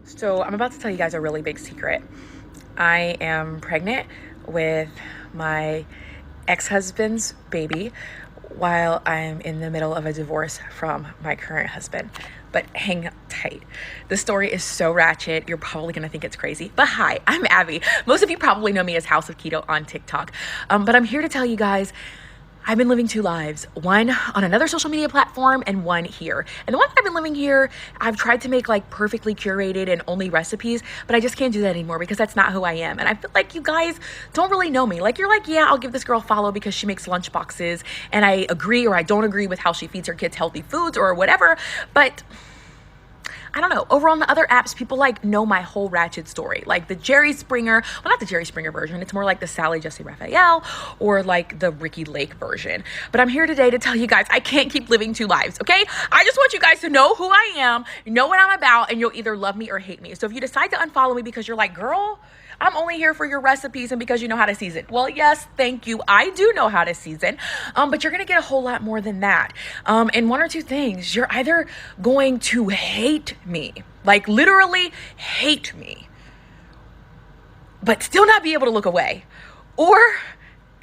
So I'm about to tell you guys a really big secret. I am pregnant with my ex-husband's baby while I'm in the middle of a divorce from my current husband. But hang tight. The story is so ratchet, you're probably gonna think it's crazy. But hi, I'm Abby. Most of you probably know me as House of Keto on TikTok. But I'm here to tell you guys I've been living two lives, one on another social media platform and one here. And the one that I've been living here, I've tried to make like perfectly curated and only recipes, but I just can't do that anymore because that's not who I am. And I feel like you guys don't really know me. Like, you're like, yeah, I'll give this girl a follow because she makes lunch boxes and I agree or I don't agree with how she feeds her kids healthy foods or whatever. But I don't know. Over on the other apps, people like know my whole ratchet story. Like the Jerry Springer, well, not the Jerry Springer version. It's more like the Sally Jesse Raphael or like the Ricky Lake version. But I'm here today to tell you guys I can't keep living two lives, okay? I just want you guys to know who I am, know what I'm about, and you'll either love me or hate me. So if you decide to unfollow me because you're like, girl, I'm only here for your recipes and because you know how to season. Well, yes, thank you. I do know how to season, but you're gonna get a whole lot more than that. And one or two things, you're either going to hate me, like literally hate me, but still not be able to look away, or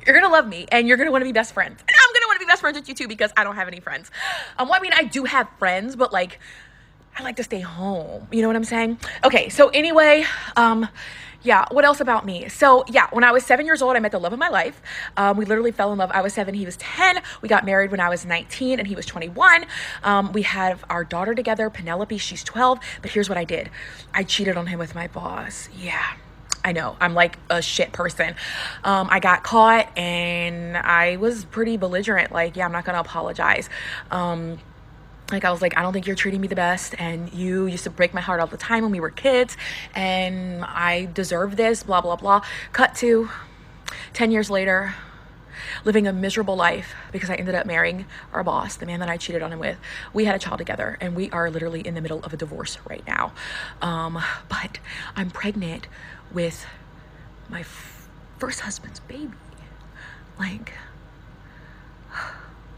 you're gonna love me and you're gonna want to be best friends. And I'm gonna want to be best friends with you too because I don't have any friends. Well, I mean, I do have friends, but like, I like to stay home. You know what I'm saying? Okay, so anyway, yeah, what else about me? So yeah, when I was 7 years old, I met the love of my life. We literally fell in love. I was 7, he was 10. We got married when I was 19 and he was 21. We have our daughter together, Penelope, she's 12. But here's what I did. I cheated on him with my boss. Yeah. I know, I'm like a shit person. I got caught and I was pretty belligerent. Like, yeah, I'm not gonna apologize. Like, I was like, I don't think you're treating me the best, and you used to break my heart all the time when we were kids, and I deserve this, blah, blah, blah. Cut to 10 years later, living a miserable life because I ended up marrying our boss, the man that I cheated on him with. We had a child together, and we are literally in the middle of a divorce right now. But I'm pregnant with my first husband's baby. Like,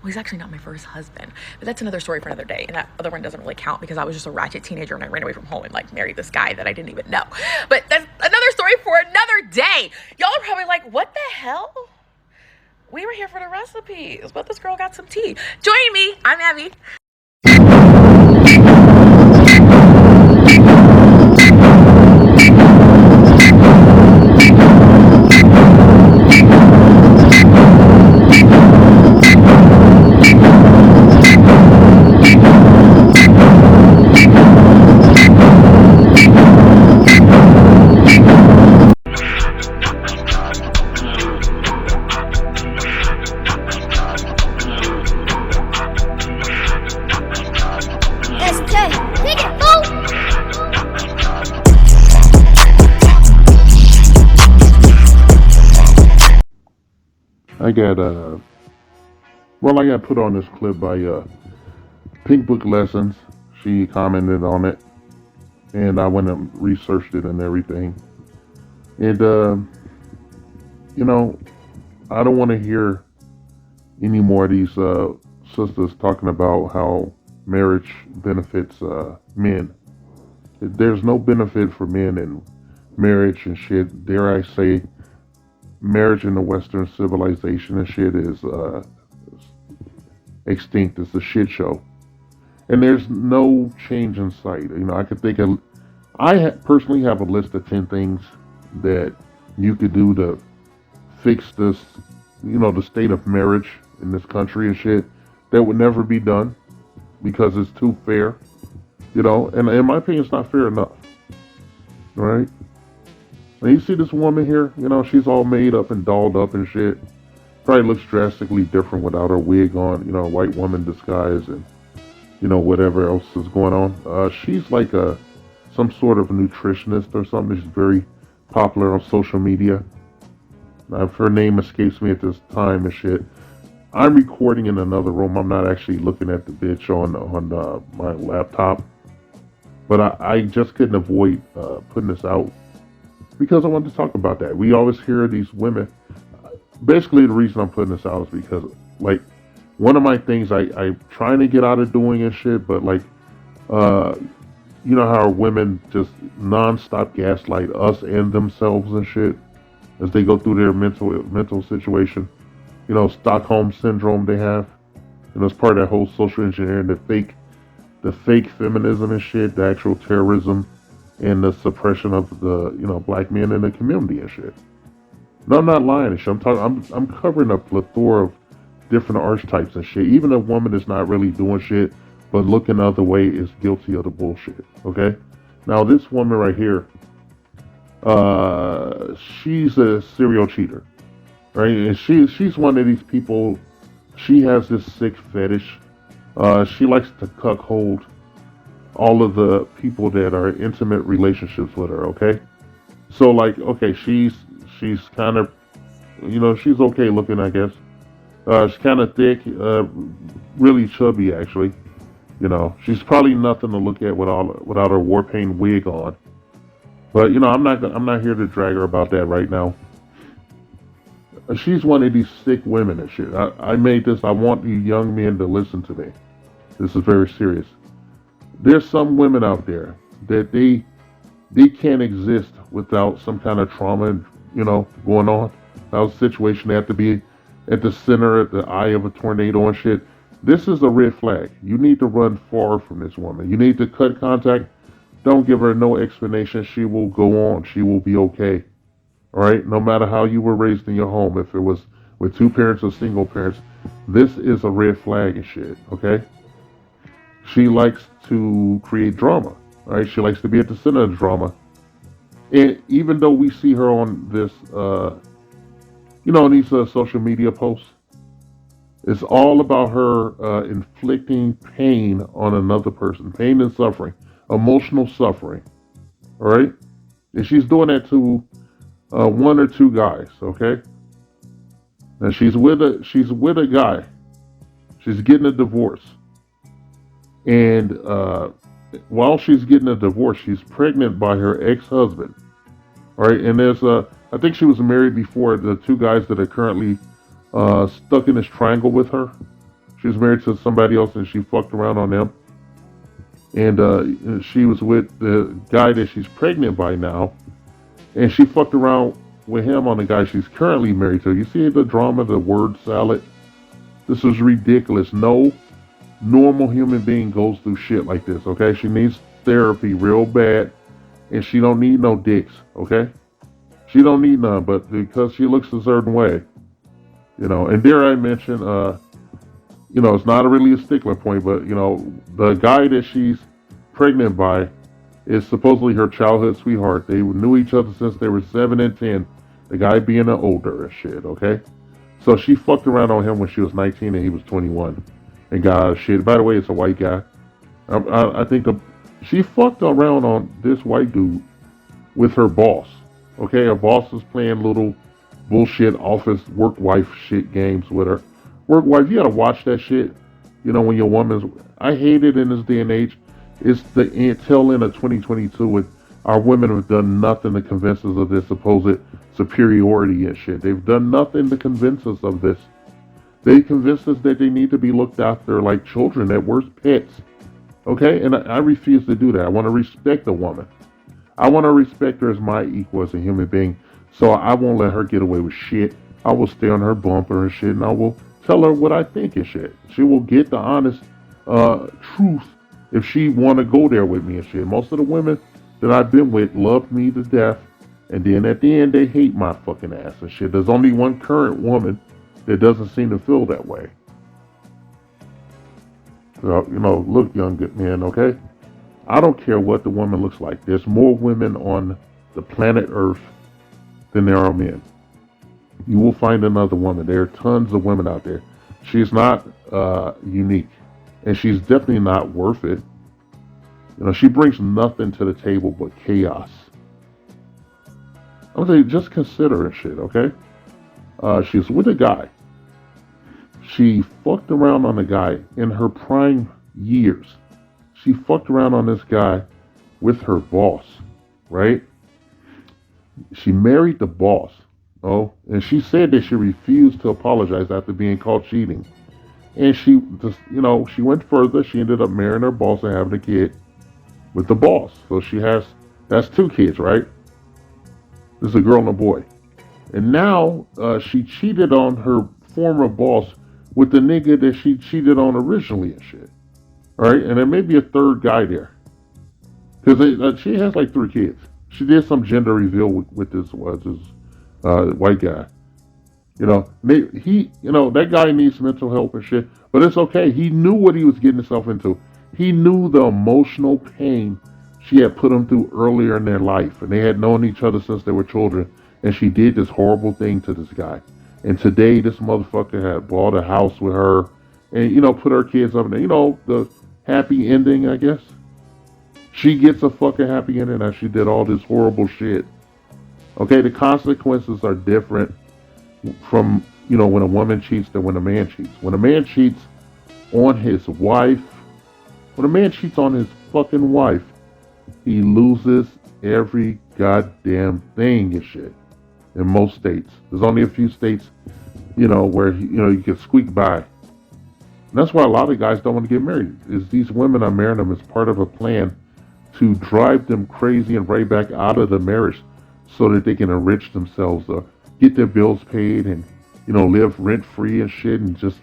well, he's actually not my first husband, but that's another story for another day. And that other one doesn't really count because I was just a ratchet teenager and I ran away from home and like married this guy that I didn't even know. But that's another story for another day. Y'all are probably like, what the hell? We were here for the recipes, but this girl got some tea. Join me. I'm Abby. SK, pick it, fool! I got I got put on this clip by Pink Book Lessons. She commented on it, and I went and researched it and everything. And you know, I don't want to hear any more of these sisters talking about how marriage benefits men. There's no benefit for men in marriage and shit. Dare I say, marriage in the Western civilization and shit is extinct. It's a shit show, and there's no change in sight. You know, I could think of. Personally have a list of 10 things that you could do to fix this. You know, the state of marriage in this country and shit that would never be done because it's too fair. You know, and in my opinion, it's not fair enough. Right? And you see this woman here. You know, she's all made up and dolled up and shit. Probably looks drastically different without her wig on. You know, white woman disguise and whatever else is going on. She's like some sort of nutritionist or something. She's very popular on social media. If her name escapes me at this time and shit. I'm recording in another room. I'm not actually looking at the bitch on my laptop. But I just couldn't avoid putting this out because I wanted to talk about that. We always hear these women. Basically, the reason I'm putting this out is because, like, one of my things I'm trying to get out of doing and shit, but like, You know how women just nonstop gaslight us and themselves and shit as they go through their mental situation. You know, Stockholm syndrome they have. You know, it's part of that whole social engineering, the fake feminism and shit, the actual terrorism and the suppression of the black men in the community and shit. No, I'm not lying and shit. I'm covering a plethora of different archetypes and shit. Even a woman that's not really doing shit but looking the other way is guilty of the bullshit. Okay. Now this woman right here, she's a serial cheater, right? And she's one of these people. She has this sick fetish. She likes to cuckold all of the people that are in intimate relationships with her. Okay, so like, okay, she's kind of, she's okay looking, I guess. She's kind of thick, really chubby actually. You know, she's probably nothing to look at without her war paint wig on. But I'm not here to drag her about that right now. She's one of these sick women and shit. I made this. I want you young men to listen to me. This is very serious. There's some women out there that they can't exist without some kind of trauma, going on. Without a situation, they have to be at the center, at the eye of a tornado and shit. This is a red flag. You need to run far from this woman. You need to cut contact. Don't give her no explanation. She will go on. She will be okay. All right. No matter how you were raised in your home, if it was with two parents or single parents, this is a red flag and shit. Okay. She likes to create drama. All right. She likes to be at the center of the drama. And even though we see her on this, on these social media posts, it's all about her inflicting pain on another person, pain and suffering, emotional suffering. All right. And she's doing that to one or two guys. Okay. And she's with a guy. She's getting a divorce. And while she's getting a divorce, she's pregnant by her ex-husband. All right, and I think she was married before the two guys that are currently stuck in this triangle with her. She was married to somebody else, and she fucked around on them. And she was with the guy that she's pregnant by now, and she fucked around with him on the guy she's currently married to. You see the drama, the word salad. This is ridiculous. No normal human being goes through shit like this, okay? She needs therapy real bad, and she don't need no dicks, okay? She don't need none, but because she looks a certain way, and dare I mention, it's not really a stickler point, but, the guy that she's pregnant by is supposedly her childhood sweetheart. They knew each other since they were 7 and 10, the guy being an older and shit, okay? So she fucked around on him when she was 19 and he was 21. And got shit. By the way, it's a white guy. I think she fucked around on this white dude with her boss. Okay, her boss is playing little bullshit office work wife shit games with her. Work wife, you gotta watch that shit. When your woman's. I hate it in this day and age. It's the tail end of 2022 with our women have done nothing to convince us of this supposed superiority and shit. They've done nothing to convince us of this. They convinced us that they need to be looked after like children, at worst pets. Okay? And I refuse to do that. I want to respect the woman. I want to respect her as my equal as a human being. So I won't let her get away with shit. I will stay on her bumper and shit, and I will tell her what I think and shit. She will get the honest truth if she want to go there with me and shit. Most of the women that I've been with loved me to death, and then at the end they hate my fucking ass and shit. There's only one current woman that doesn't seem to feel that way. So, look, young good men, okay? I don't care what the woman looks like. There's more women on the planet Earth than there are men. You will find another woman. There are tons of women out there. She's not unique. And she's definitely not worth it. She brings nothing to the table but chaos. I'm saying, just consider it shit, okay? She's with a guy. She fucked around on a guy in her prime years. She fucked around on this guy with her boss, right? She married the boss. Oh, and she said that she refused to apologize after being caught cheating. And she just, she went further. She ended up marrying her boss and having a kid. with the boss. So that's two kids, right? This is a girl and a boy. And now she cheated on her former boss with the nigga that she cheated on originally and shit. All right, and there may be a third guy there because she has like three kids. She did some gender reveal with this white guy. That guy needs mental help and shit, but it's okay. He knew what he was getting himself into. He knew the emotional pain she had put him through earlier in their life, and they had known each other since they were children. And she did this horrible thing to this guy. And today, this motherfucker had bought a house with her, and put her kids up in there. The happy ending, I guess. She gets a fucking happy ending, and she did all this horrible shit. Okay, the consequences are different from when a woman cheats than when a man cheats. When a man cheats on his wife, when a man cheats on his fucking wife, he loses every goddamn thing and shit. In most states, there's only a few states, where you can squeak by. And that's why a lot of guys don't want to get married. Is these women are marrying them as part of a plan to drive them crazy and right back out of the marriage, so that they can enrich themselves, get their bills paid, and live rent free and shit, and just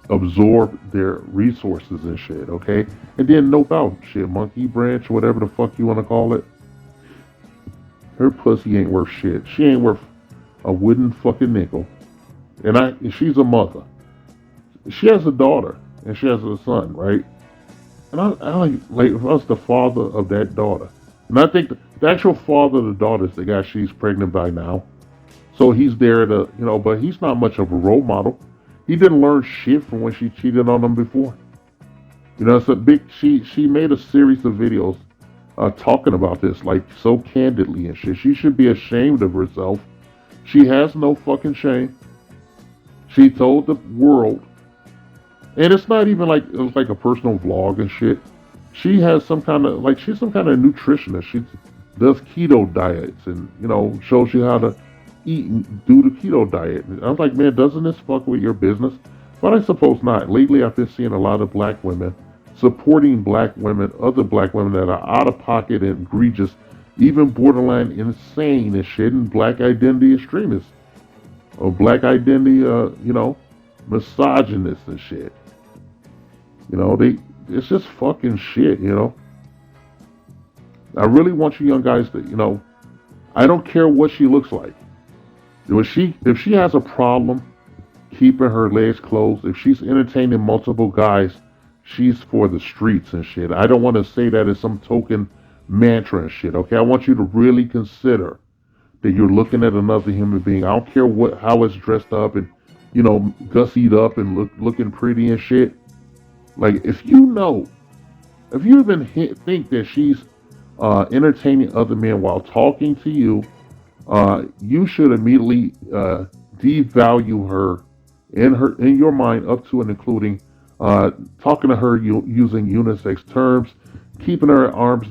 absorb their resources and shit. Okay, and then no doubt, shit, monkey branch, whatever the fuck you want to call it. Her pussy ain't worth shit. She ain't worth a wooden fucking nickel. And she's a mother. She has a daughter and she has a son, right? And I like if I was the father of that daughter. And I think the actual father of the daughter is the guy she's pregnant by now. So he's there to, but he's not much of a role model. He didn't learn shit from when she cheated on him before. It's a big. She made a series of videos talking about this, like, so candidly and shit. She should be ashamed of herself. She has no fucking shame. She told the world, and it's not even like it was like a personal vlog and shit. She has she's some kind of nutritionist. She does keto diets and shows you how to eat and do the keto diet. And I was like, man, doesn't this fuck with your business? But I suppose not. Lately, I've been seeing a lot of black women supporting black women, other black women that are out of pocket and egregious, even borderline insane and shit, and black identity extremists or black identity, misogynists and shit. It's just fucking shit. I really want you young guys to, I don't care what she looks like. If she has a problem keeping her legs closed, if she's entertaining multiple guys, she's for the streets and shit. I don't want to say that as some token mantra and shit. Okay, I want you to really consider that you're looking at another human being. I don't care how it's dressed up and gussied up and looking pretty and shit. Like, if you even think that she's entertaining other men while talking to you, you should immediately devalue her in your mind, up to and including talking to her using unisex terms, keeping her at arm's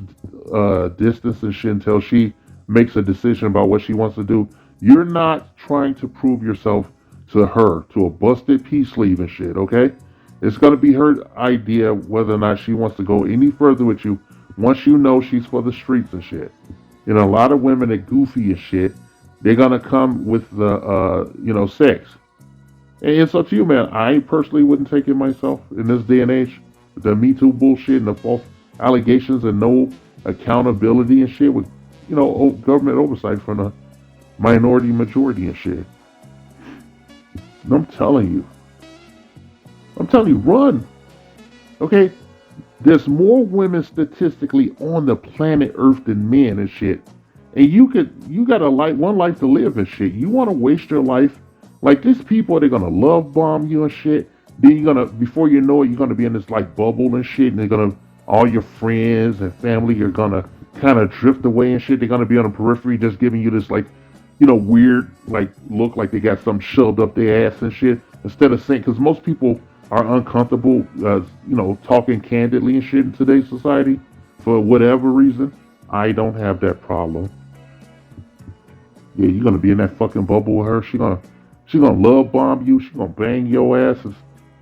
distance and shit until she makes a decision about what she wants to do. You're not trying to prove yourself to her, to a busted peace sleeve and shit, okay? It's going to be her idea whether or not she wants to go any further with you once you know she's for the streets and shit. A lot of women are goofy as shit. They're going to come with the, sex. And it's up to you, man. I personally wouldn't take it myself in this day and age. The Me Too bullshit and the false allegations and no accountability and shit with, government oversight from the minority majority and shit. And I'm telling you, run. Okay? There's more women statistically on the planet Earth than men and shit. And you got one life to live and shit. You want to waste your life? Like, these people, they're gonna love bomb you and shit. Then before you know it, you're gonna be in this like bubble and shit. And all your friends and family are gonna kind of drift away and shit. They're gonna be on the periphery, just giving you this like, weird like look, like they got something shoved up their ass and shit. Instead of saying, because most people are uncomfortable, talking candidly and shit in today's society for whatever reason. I don't have that problem. Yeah, you're gonna be in that fucking bubble with her. She's gonna love bomb you. She's gonna bang your ass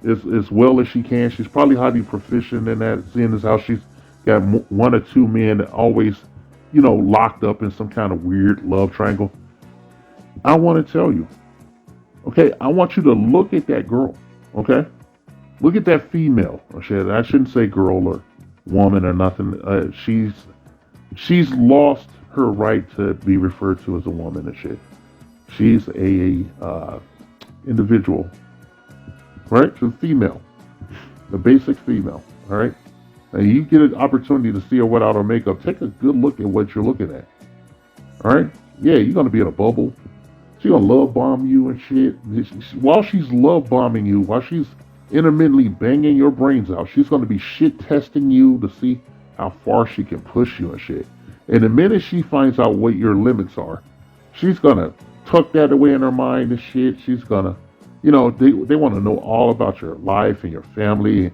as well as she can. She's probably highly proficient in that, seeing as how she's got one or two men that always, locked up in some kind of weird love triangle. I want to tell you, okay, I want you to look at that girl, okay? Look at that female. I shouldn't say girl or woman or nothing. She's lost her right to be referred to as a woman and shit. She's a individual, right? She's a female, the basic female, all right? And you get an opportunity to see her without her makeup. Take a good look at what you're looking at, all right? Yeah, you're gonna be in a bubble. She's gonna love bomb you and shit. While she's love bombing you, while she's intermittently banging your brains out, she's gonna be shit testing you to see how far she can push you and shit. And the minute she finds out what your limits are, she's gonna tuck that away in her mind and shit. She's gonna, they want to know all about your life and your family,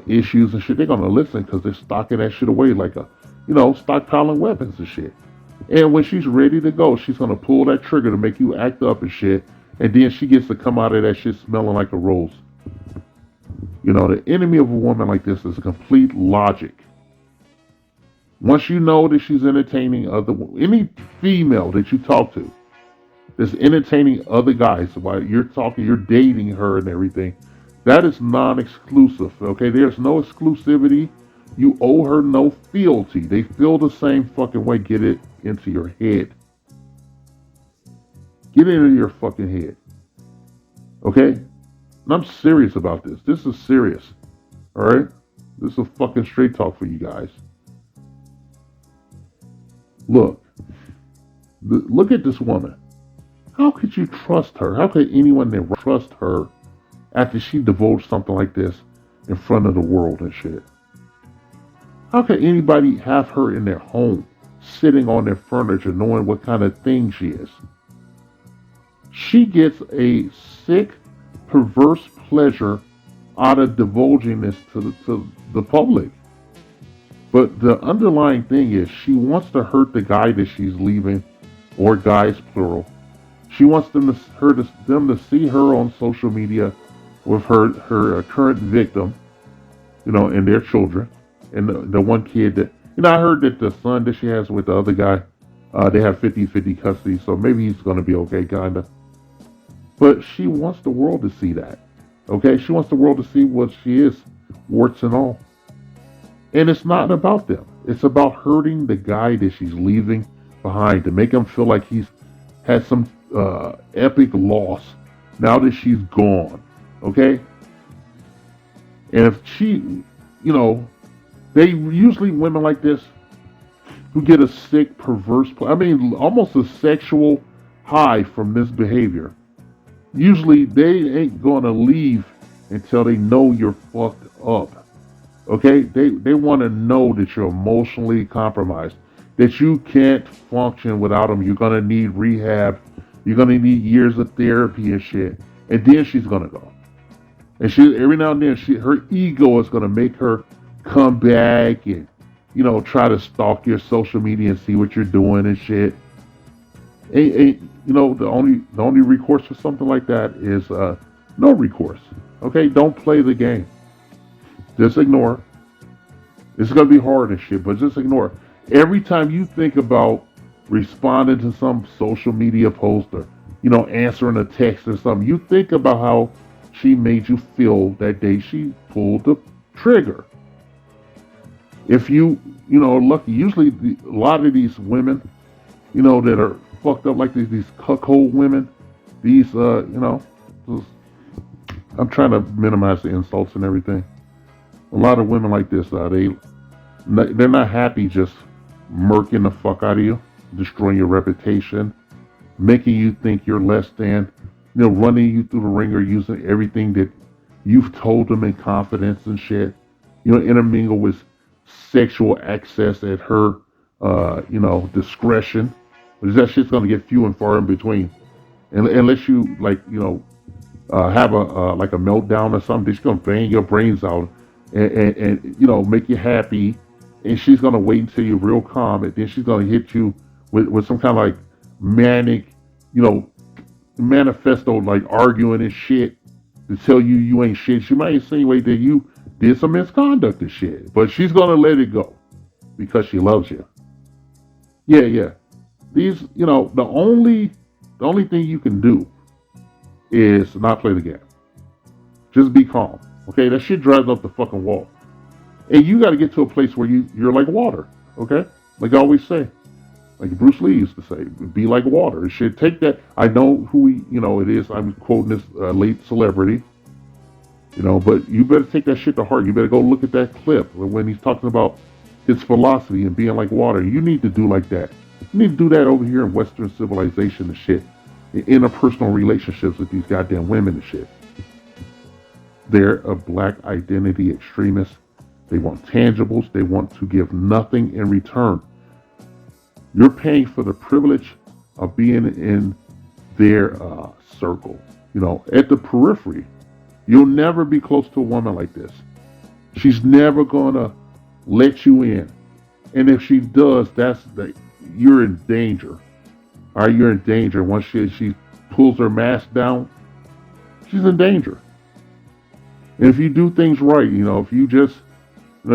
issues and shit. They're gonna listen because they're stocking that shit away like stockpiling weapons and shit. And when she's ready to go, she's gonna pull that trigger to make you act up and shit. And then she gets to come out of that shit smelling like a rose. The enemy of a woman like this is complete logic. Once you know that she's entertaining any female that you talk to that's entertaining other guys while you're dating her and everything, that is non-exclusive. Okay, there's no exclusivity. You owe her no fealty. They feel the same fucking way. Get it into your head. Get it into your fucking head. Okay? And I'm serious about this. This is serious. Alright? This is a fucking straight talk for you guys. Look. Look at this woman. How could you trust her? How could anyone ever trust her after she divulged something like this in front of the world and shit? How could anybody have her in their home, sitting on their furniture, knowing what kind of thing she is? She gets a sick, perverse pleasure out of divulging this to the public. But the underlying thing is she wants to hurt the guy that she's leaving, or guys plural. She wants them to see her on social media with her current victim, and their children, and the one kid that I heard that the son that she has with the other guy, they have 50-50 custody, so maybe he's gonna be okay, kinda. But she wants the world to see that. Okay? She wants the world to see what she is, warts and all. And it's not about them. It's about hurting the guy that she's leaving behind to make him feel like he's had some epic loss now that she's gone. Okay? And if she, they usually, women like this who get a sick, perverse, almost a sexual high from this behavior. Usually they ain't gonna leave until they know you're fucked up. Okay? They want to know that you're emotionally compromised, that you can't function without them. You're gonna need rehab. You're gonna need years of therapy and shit. And then she's gonna go. And she every now and then her ego is gonna make her come back and try to stalk your social media and see what you're doing and shit. The only recourse for something like that is no recourse. Okay, don't play the game. Just ignore. It's gonna be hard and shit, but just ignore. Every time you think about responding to some social media post or answering a text or something, you think about how she made you feel that day she pulled the trigger. If lucky, usually a lot of these women, that are fucked up like these cuckold women, I'm trying to minimize the insults and everything. A lot of women like this, they're not happy just murking the fuck out of you, destroying your reputation, making you think you're less than, running you through the ringer, using everything that you've told them in confidence and shit, intermingle with sexual access at her, discretion. But that shit's gonna get few and far in between, unless you have a meltdown or something. She's gonna bang your brains out and make you happy, and she's gonna wait until you're real calm, and then she's gonna hit you with some kind of like manic, manifesto, like arguing and shit to tell you ain't shit. She might insinuate that you did some misconduct and shit, but she's gonna let it go. because she loves you. Yeah, yeah. These, the only thing you can do is not play the game. Just be calm. Okay, that shit drives up the fucking wall. And you got to get to a place where you're like water. Okay, like I always say, like Bruce Lee used to say, be like water. It should take that. I know who it is. I'm quoting this late celebrity. But you better take that shit to heart. You better go look at that clip when he's talking about his philosophy and being like water. You need to do like that. You need to do that over here in Western civilization and shit. In interpersonal relationships with these goddamn women and shit. They're a black identity extremist. They want tangibles. They want to give nothing in return. You're paying for the privilege of being in their circle. At the periphery. You'll never be close to a woman like this. She's never gonna let you in. And if she does, you're in danger. All right, you're in danger. Once she pulls her mask down, she's in danger. And if you do things right, if you just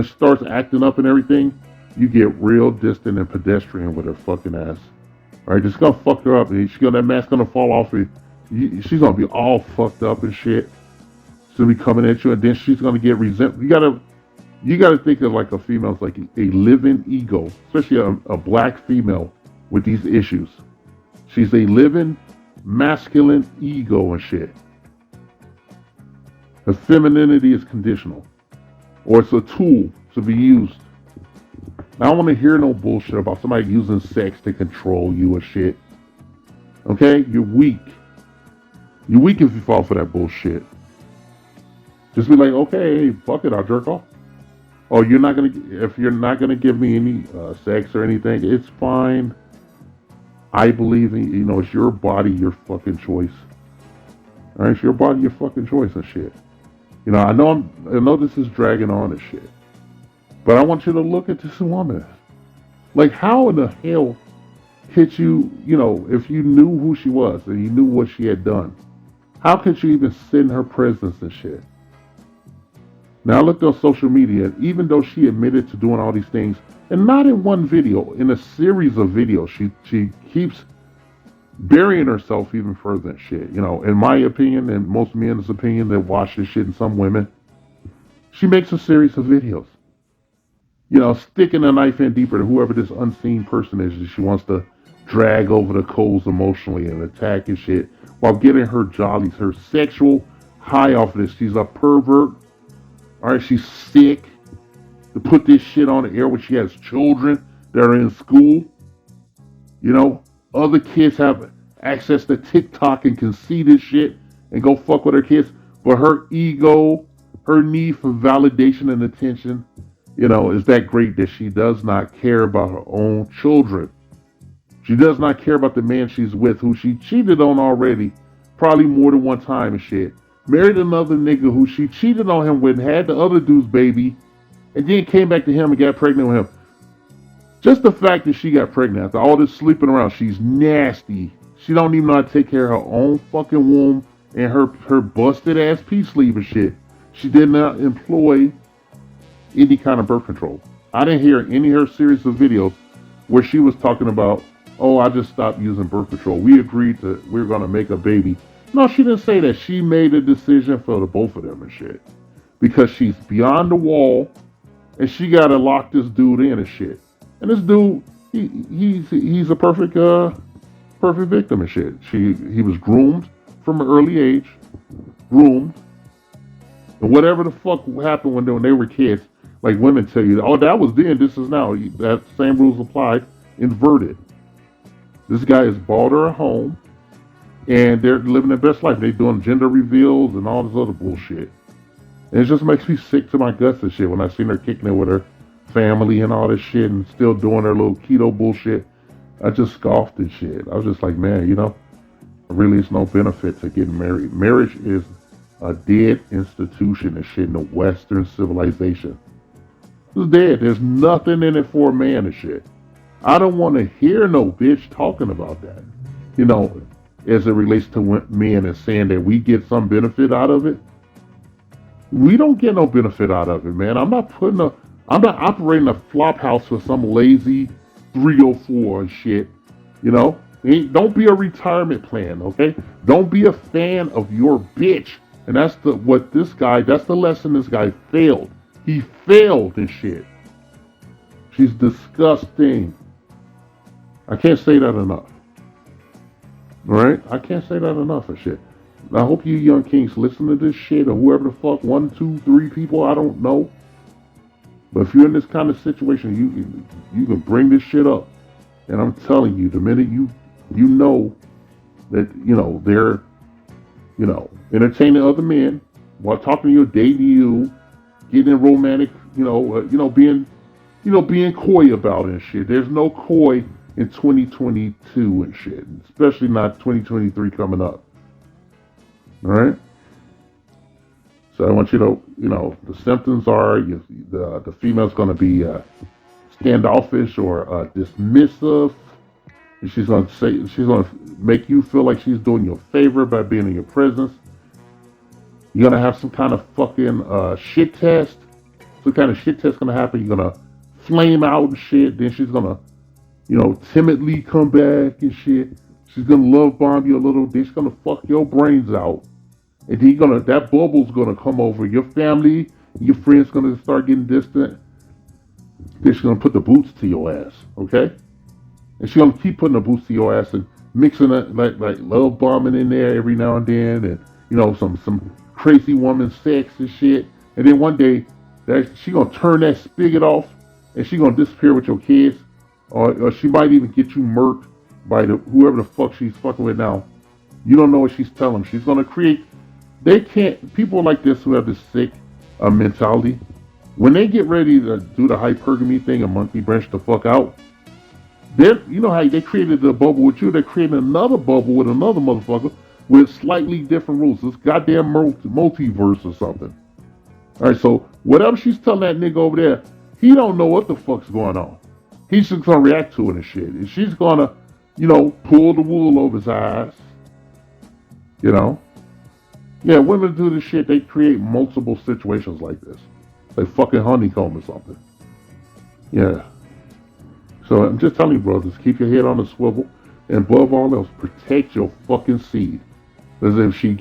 starts acting up and everything, you get real distant and pedestrian with her fucking ass. All right, just gonna fuck her up. And that mask gonna fall off. She's gonna be all fucked up and shit. She's gonna be coming at you, and then she's gonna get resentful. You gotta think of like a female as like a living ego, especially a black female with these issues. She's a living masculine ego and shit. Her femininity is conditional, or it's a tool to be used. I don't want to hear no bullshit about somebody using sex to control you or shit. Okay, you're weak. You're weak if you fall for that bullshit. Just be like, okay, fuck it, I'll jerk off. Oh, if you're not gonna give me any sex or anything, it's fine. I believe in, it's your body, your fucking choice. All right, it's your body, your fucking choice and shit. I know this is dragging on and shit, but I want you to look at this woman. Like, how in the hell could you, if you knew who she was and you knew what she had done, how could you even sit in her presence and shit? Now I looked on social media, and even though she admitted to doing all these things, and not in one video, in a series of videos, she keeps burying herself even further and shit. In my opinion, and most men's opinion that watch this shit, and some women, she makes a series of videos. Sticking a knife in deeper to whoever this unseen person is that she wants to drag over the coals emotionally and attack and shit, while getting her jollies, her sexual high off of this. She's a pervert. Alright, she's sick to put this shit on the air when she has children that are in school. Other kids have access to TikTok and can see this shit and go fuck with her kids. But her ego, her need for validation and attention, is that great that she does not care about her own children. She does not care about the man she's with, who she cheated on already, probably more than one time and shit. Married another nigga who she cheated on him with, had the other dude's baby, and then came back to him and got pregnant with him. Just the fact that she got pregnant after all this sleeping around, she's nasty. She don't even know how to take care of her own fucking womb and her busted ass pee sleeve and shit. She did not employ any kind of birth control. I didn't hear any of her series of videos where she was talking about, oh, I just stopped using birth control. We agreed that we were going to make a baby. No, she didn't say that. She made a decision for the both of them and shit. Because she's beyond the wall, and she got to lock this dude in and shit. And this dude, he's a perfect victim and shit. He was groomed from an early age, groomed, and whatever the fuck happened when they were kids, like women tell you, oh, that was then, this is now. That same rules applied, inverted. This guy has bought her a home, and they're living their best life. They're doing gender reveals and all this other bullshit. And it just makes me sick to my guts and shit when I seen her kicking it with her family and all this shit and still doing her little keto bullshit. I just scoffed and shit. I was just like, man, really is no benefit to getting married. Marriage is a dead institution and shit in the Western civilization. It's dead. There's nothing in it for a man and shit. I don't want to hear no bitch talking about that. As it relates to men and saying that we get some benefit out of it. We don't get no benefit out of it, man. I'm not putting I'm not operating a flop house for some lazy 304 and shit. You know, don't be a retirement plan, okay? Don't be a fan of your bitch. And that's that's the lesson this guy failed. He failed and shit. She's disgusting. I can't say that enough. All right? I can't say that enough and shit. I hope you young kings listen to this shit or whoever the fuck, 1, 2, 3 people, I don't know. But if you're in this kind of situation, you can bring this shit up. And I'm telling you, the minute you know that, they're, entertaining other men while talking to you, dating you, getting romantic, being coy about it and shit. There's no coy in 2022 and shit, especially not 2023 coming up. All right. So I want you to, the symptoms are the female's going to be standoffish or dismissive. And she's going to make you feel like she's doing you a favor by being in your presence. You're going to have some kind of fucking shit test. Some kind of shit test going to happen. You're going to flame out and shit. Then she's going to, timidly come back and shit. She's going to love bomb you a little. Then she's going to fuck your brains out. And then that bubble's gonna come over. Your family, your friends gonna start getting distant. Then she's gonna put the boots to your ass, okay? And she's gonna keep putting the boots to your ass and mixing it like love bombing in there every now and then, and some crazy woman sex and shit. And then one day, she's gonna turn that spigot off, and she's gonna disappear with your kids, or she might even get you murked by whoever the fuck she's fucking with now. You don't know what she's telling them. She's gonna create. People like this who have this sick mentality, when they get ready to do the hypergamy thing and monkey branch the fuck out, you know how they created the bubble with you, they're creating another bubble with another motherfucker with slightly different rules. This goddamn multiverse or something. Alright, so whatever she's telling that nigga over there, he don't know what the fuck's going on. He's just gonna react to it and shit. And she's gonna, pull the wool over his eyes. Yeah, women do this shit. They create multiple situations like this. Like fucking honeycomb or something. Yeah. So I'm just telling you, brothers, keep your head on the swivel. And above all else, protect your fucking seed. Because if she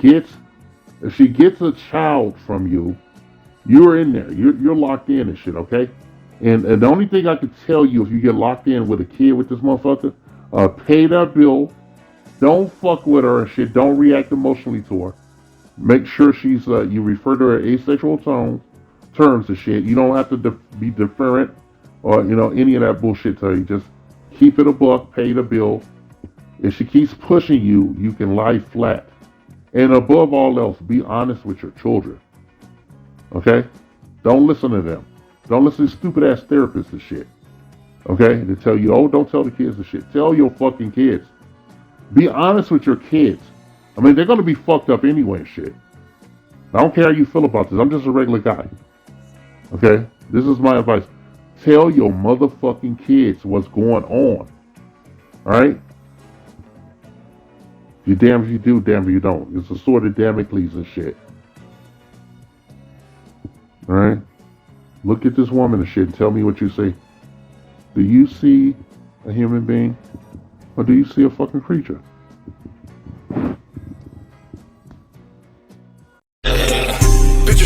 gets a child from you, you're in there. You're locked in and shit, okay? And the only thing I can tell you if you get locked in with a kid with this motherfucker, pay that bill. Don't fuck with her and shit. Don't react emotionally to her. Make sure she's, you refer to her asexual terms and shit. You don't have to be deferent or, any of that bullshit to you. Just keep it a buck, pay the bill. If she keeps pushing you, you can lie flat. And above all else, be honest with your children. Okay? Don't listen to them. Don't listen to stupid ass therapists and shit. Okay? They tell you, don't tell the kids the shit. Tell your fucking kids. Be honest with your kids. I mean, they're going to be fucked up anyway and shit. I don't care how you feel about this. I'm just a regular guy. Okay? This is my advice. Tell your motherfucking kids what's going on. Alright? You damn if you do, damn if you don't. It's a sword of Damocles and shit. Alright? Look at this woman and shit and tell me what you see. Do you see a human being? Or do you see a fucking creature?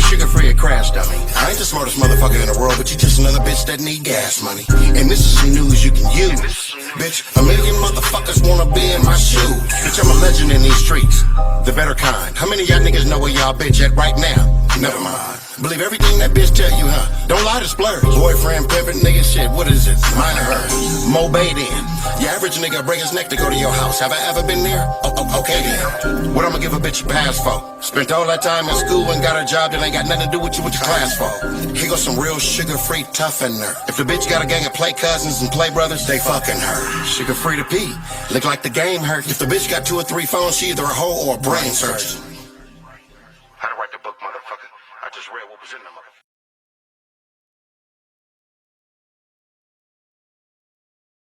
Sugar-free crash dummy. I ain't the smartest motherfucker in the world, but you just another bitch that need gas money. And this is some news you can use. Bitch, a million motherfuckers wanna be in my shoes. Bitch, I'm a legend in these streets. The better kind. How many of y'all niggas know where y'all bitch at right now? Never mind. Believe everything that bitch tell you, huh? Don't lie to splurge. Boyfriend, pimpin', nigga, shit, what is it? Mine or hers? Mobe then. Your average nigga break his neck to go to your house. Have I ever been there? Okay then. What I'ma give a bitch a pass for? Spent all that time in school and got a job that ain't got nothing to do with you with your class for. Here goes some real sugar-free toughener. If the bitch got a gang of play cousins and play brothers, they fucking her. Sugar-free to pee. Look like the game hurt. If the bitch got 2 or 3 phones, she either a hoe or a brain surgeon.